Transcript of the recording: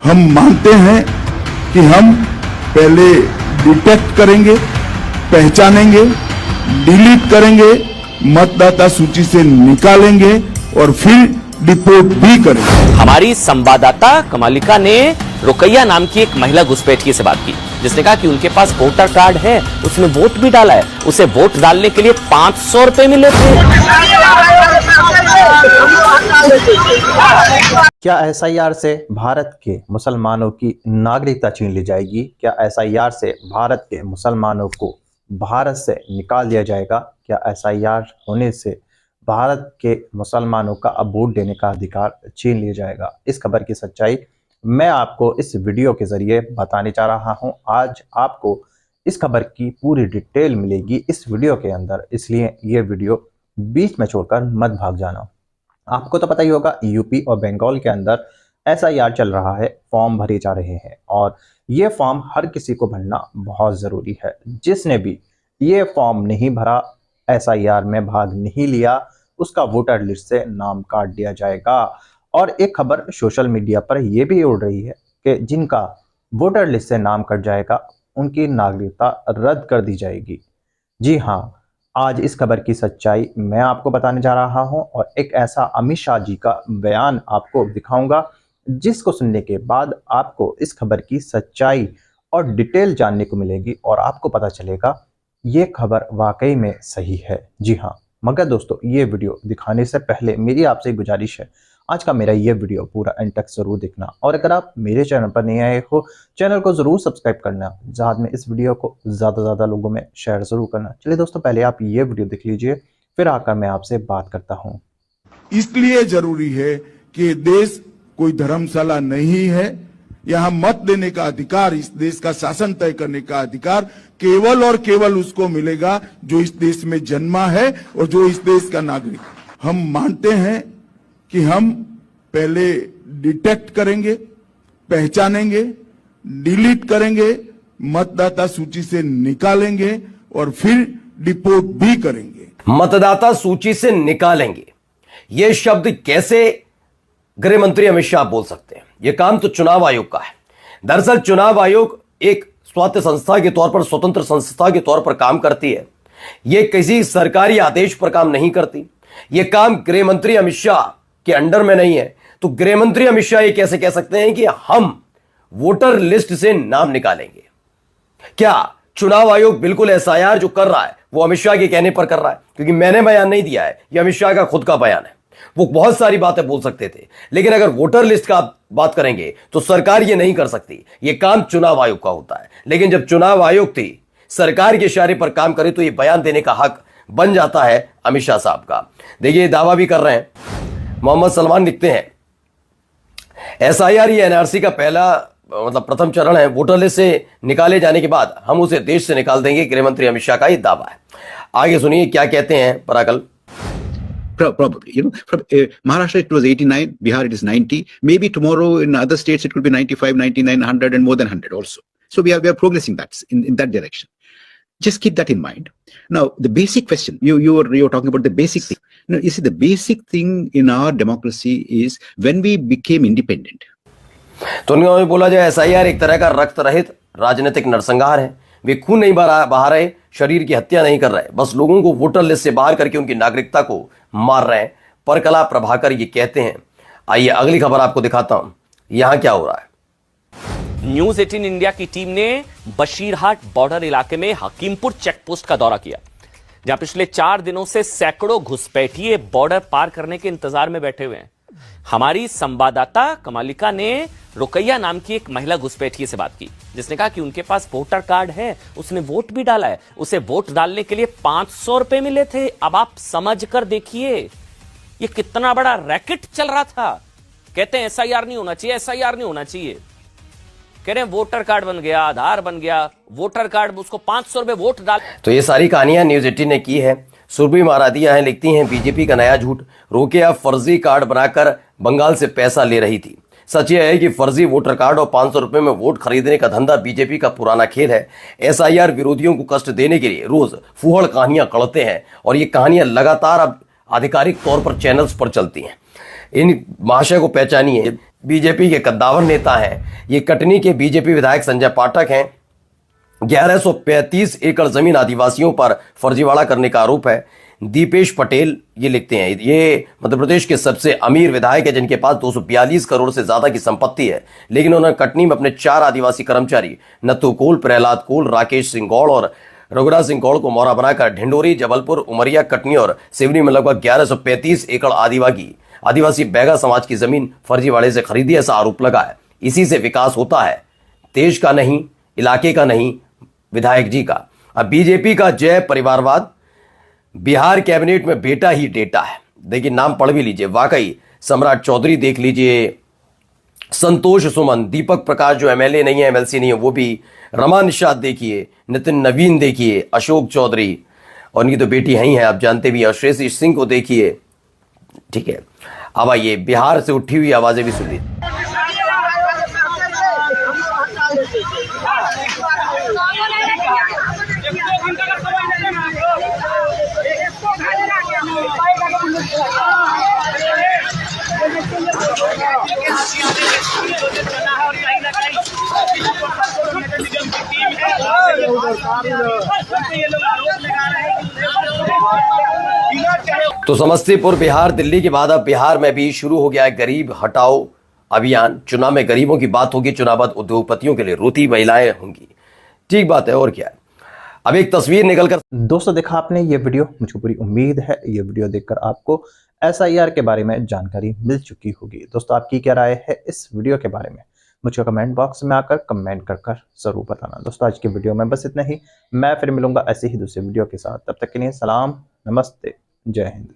हम मानते हैं कि हम पहले डिटेक्ट करेंगे, पहचानेंगे, डिलीट करेंगे, मतदाता सूची से निकालेंगे और फिर डिपोर्ट भी करेंगे। हमारी संवाददाता कमालिका ने रुकैया नाम की एक महिला घुसपैठिए से बात की, जिसने कहा कि उनके पास वोटर कार्ड है, उसने वोट भी डाला है, उसे वोट डालने के लिए 500 रुपए मिले थे। क्या एसआईआर से भारत के मुसलमानों की नागरिकता छीन ली जाएगी? क्या एसआईआर से भारत के मुसलमानों को भारत से निकाल दिया जाएगा? क्या एसआईआर होने से भारत के मुसलमानों का अब वोट देने का अधिकार छीन लिया जाएगा? इस खबर की सच्चाई मैं आपको इस वीडियो के जरिए बताने जा रहा हूं। आज आपको इस खबर की पूरी डिटेल मिलेगी इस वीडियो के अंदर, इसलिए ये वीडियो बीच में छोड़कर मत भाग जाना। आपको तो पता ही होगा, यूपी और बंगाल के अंदर एसआईआर चल रहा है, फॉर्म भरे जा रहे हैं और ये फॉर्म हर किसी को भरना बहुत ज़रूरी है। जिसने भी ये फॉर्म नहीं भरा, एसआईआर में भाग नहीं लिया, उसका वोटर लिस्ट से नाम काट दिया जाएगा। और एक खबर सोशल मीडिया पर यह भी उड़ रही है कि जिनका वोटर लिस्ट से नाम कट जाएगा उनकी नागरिकता रद्द कर दी जाएगी। जी हाँ, आज इस खबर की सच्चाई मैं आपको बताने जा रहा हूं और एक ऐसा अमित शाह जी का बयान आपको दिखाऊंगा जिसको सुनने के बाद आपको इस खबर की सच्चाई और डिटेल जानने को मिलेगी और आपको पता चलेगा ये खबर वाकई में सही है। जी हाँ, मगर दोस्तों, ये वीडियो दिखाने से पहले मेरी आपसे गुजारिश है, आज का मेरा ये वीडियो पूरा एंड तक जरूर देखना और अगर आप मेरे चैनल पर नहीं आए हो, चैनल को जरूर सब्सक्राइब करना, साथ में इस वीडियो को ज़्यादा से ज़्यादा लोगों में शेयर जरूर करना। चलिए दोस्तों, पहले आप ये वीडियो देख लीजिए, फिर आकर मैं आपसे बात करता हूँ। इसलिए जरूरी है कि देश कोई धर्मशाला नहीं है। यहाँ मत देने का अधिकार, इस देश का शासन तय करने का अधिकार केवल और केवल उसको मिलेगा जो इस देश में जन्मा है और जो इस देश का नागरिक। हम मानते हैं कि हम पहले डिटेक्ट करेंगे, पहचानेंगे, डिलीट करेंगे, मतदाता सूची से निकालेंगे और फिर डिपोर्ट भी करेंगे। मतदाता सूची से निकालेंगे, यह शब्द कैसे गृह मंत्री अमित शाह बोल सकते हैं? यह काम तो चुनाव आयोग का है। दरअसल चुनाव आयोग एक स्वायत्त संस्था के तौर पर, स्वतंत्र संस्था के तौर पर काम करती है। यह किसी सरकारी आदेश पर काम नहीं करती। यह काम गृह मंत्री अमित शाह के अंडर में नहीं है। तो गृह मंत्री अमित शाह ये कैसे कह सकते हैं कि हम वोटर लिस्ट से नाम निकालेंगे? क्या चुनाव आयोग बिल्कुल एसआईआर जो कर रहा है वो अमित शाह के कहने पर कर रहा है? क्योंकि मैंने बयान नहीं दिया है, यह अमित शाह का खुद का बयान है। वो बहुत सारी बातें बोल सकते थे, लेकिन अगर वोटर लिस्ट का बात करेंगे तो सरकार ये नहीं कर सकती। ये काम चुनाव आयोग का होता है। लेकिन जब चुनाव आयोग थी सरकार के इशारे पर काम करे तो ये बयान देने का हक बन जाता है अमित शाह साहब का। देखिए, दावा भी कर रहे हैं। मोहम्मद सलमान लिखते हैं, एसआईआर ये एनआरसी का पहला प्रथम चरण है। वोटर लिस्ट से निकाले जाने के बाद हम उसे देश से निकाल देंगे। गृह मंत्री अमित शाह का ये दावा है। आगे सुनिए क्या कहते हैं पराकल। Probably, from Maharashtra it was 89, Bihar it is 90, maybe tomorrow in other states it could be 95, 99, 100 and more than 100 also. So we are progressing that in that direction. Just keep that in mind. Now the basic question, you were talking about the basic thing. No, you see the basic thing in our democracy is when we became independent. तो उन्होंने बोला जाए SIR एक तरह का रक्त रहित राजनीतिक नरसंहार है। वे खून नहीं बहा रहे, शरीर की हत्या नहीं कर रहे, बस लोगों को वोटर लिस्ट से बाहर करके उनकी नागरिकता को मार रहे हैं। परकला प्रभाकर ये कहते हैं। आइए अगली खबर आपको दिखाता हूं, यहां क्या हो रहा है। न्यूज 18 इंडिया की टीम ने बशीरहाट बॉर्डर इलाके में हकीमपुर चेकपोस्ट का दौरा किया, जहां पिछले 4 दिनों से सैकड़ों घुसपैठिए बॉर्डर पार करने के इंतजार में बैठे हुए हैं। हमारी संवाददाता कमालिका ने रुकैया नाम की एक महिला घुसपैठिए से बात की, जिसने कहा कि उनके पास वोटर कार्ड है, उसने वोट भी डाला है, उसे वोट डालने के लिए 500 रुपए मिले थे। अब आप समझ कर देखिए ये कितना बड़ा रैकेट चल रहा था। कहते हैं एसआईआर नहीं होना चाहिए, एसआईआर नहीं होना चाहिए। कह रहे हैं वोटर कार्ड बन गया, आधार बन गया, वोटर कार्ड, उसको 500 रुपए वोट डाल। तो ये सारी कहानियां न्यूज 18 ने की है। सुरभि महारादिया हैं, लिखती हैं बीजेपी का नया झूठ, रोकेया फर्जी कार्ड बनाकर बंगाल से पैसा ले रही थी। सच यह है कि फर्जी वोटर कार्ड और 500 रुपए में वोट खरीदने का धंधा बीजेपी का पुराना खेल है। एसआईआर विरोधियों को कष्ट देने के लिए रोज फूहड़ कहानियां कढ़ते हैं और ये कहानियां लगातार अब आधिकारिक तौर पर चैनल्स पर चलती हैं। इन महाशय को पहचानिए, बीजेपी के कद्दावर नेता हैं। ये कटनी के बीजेपी विधायक संजय पाठक हैं। 1135 एकड़ जमीन आदिवासियों पर फर्जीवाड़ा करने का आरोप है। दीपेश पटेल ये लिखते हैं, ये मध्य प्रदेश के सबसे अमीर विधायक है जिनके पास 242 करोड़ से ज्यादा की संपत्ति है, लेकिन उन्होंने कटनी में अपने 4 आदिवासी कर्मचारी नत्थू कोल, प्रहलाद कोल, राकेश सिंह गौड़ और रघुराज सिंह गौड़ को मोहरा बनाकर ढिंडोरी, जबलपुर, उमरिया, कटनी और सिवनी में लगभग 1135 एकड़ आदिवासी बैगा समाज की जमीन फर्जीवाड़े से खरीदी, ऐसा आरोप लगा है। इसी से विकास होता है, देश का नहीं, इलाके का नहीं, विधायक जी का। अब बीजेपी का जय परिवारवाद, बिहार कैबिनेट में बेटा ही डेटा है। देखिए नाम पढ़ भी लीजिए, वाकई सम्राट चौधरी देख लीजिए, संतोष सुमन, दीपक प्रकाश जो एमएलए नहीं है, एमएलसी नहीं है वो भी, रमा निषाद देखिए, नितिन नवीन देखिए, अशोक चौधरी और इनकी तो बेटी ही है, आप जानते भी, श्रेयसी सिंह को देखिए। ठीक है, अब आइए बिहार से उठी हुई आवाजें भी सुनिए। तो समस्तीपुर, बिहार, दिल्ली के बाद अब बिहार में भी शुरू हो गया है गरीब हटाओ अभियान। चुनाव में गरीबों की बात होगी, चुनाव बाद उद्योगपतियों के लिए रोती महिलाएं होंगी। ठीक बात है, और क्या है। अब एक तस्वीर निकलकर, दोस्तों देखा आपने ये वीडियो, मुझको पूरी उम्मीद है ये वीडियो देखकर आपको SIR के बारे में जानकारी मिल चुकी होगी। दोस्तों आपकी क्या राय है इस वीडियो के बारे में, मुझे कमेंट बॉक्स में आकर कमेंट कर जरूर बताना। दोस्तों आज की वीडियो में बस इतना ही, मैं फिर मिलूंगा ऐसे ही दूसरे वीडियो के साथ। तब तक के लिए सलाम, नमस्ते, जय हिंद।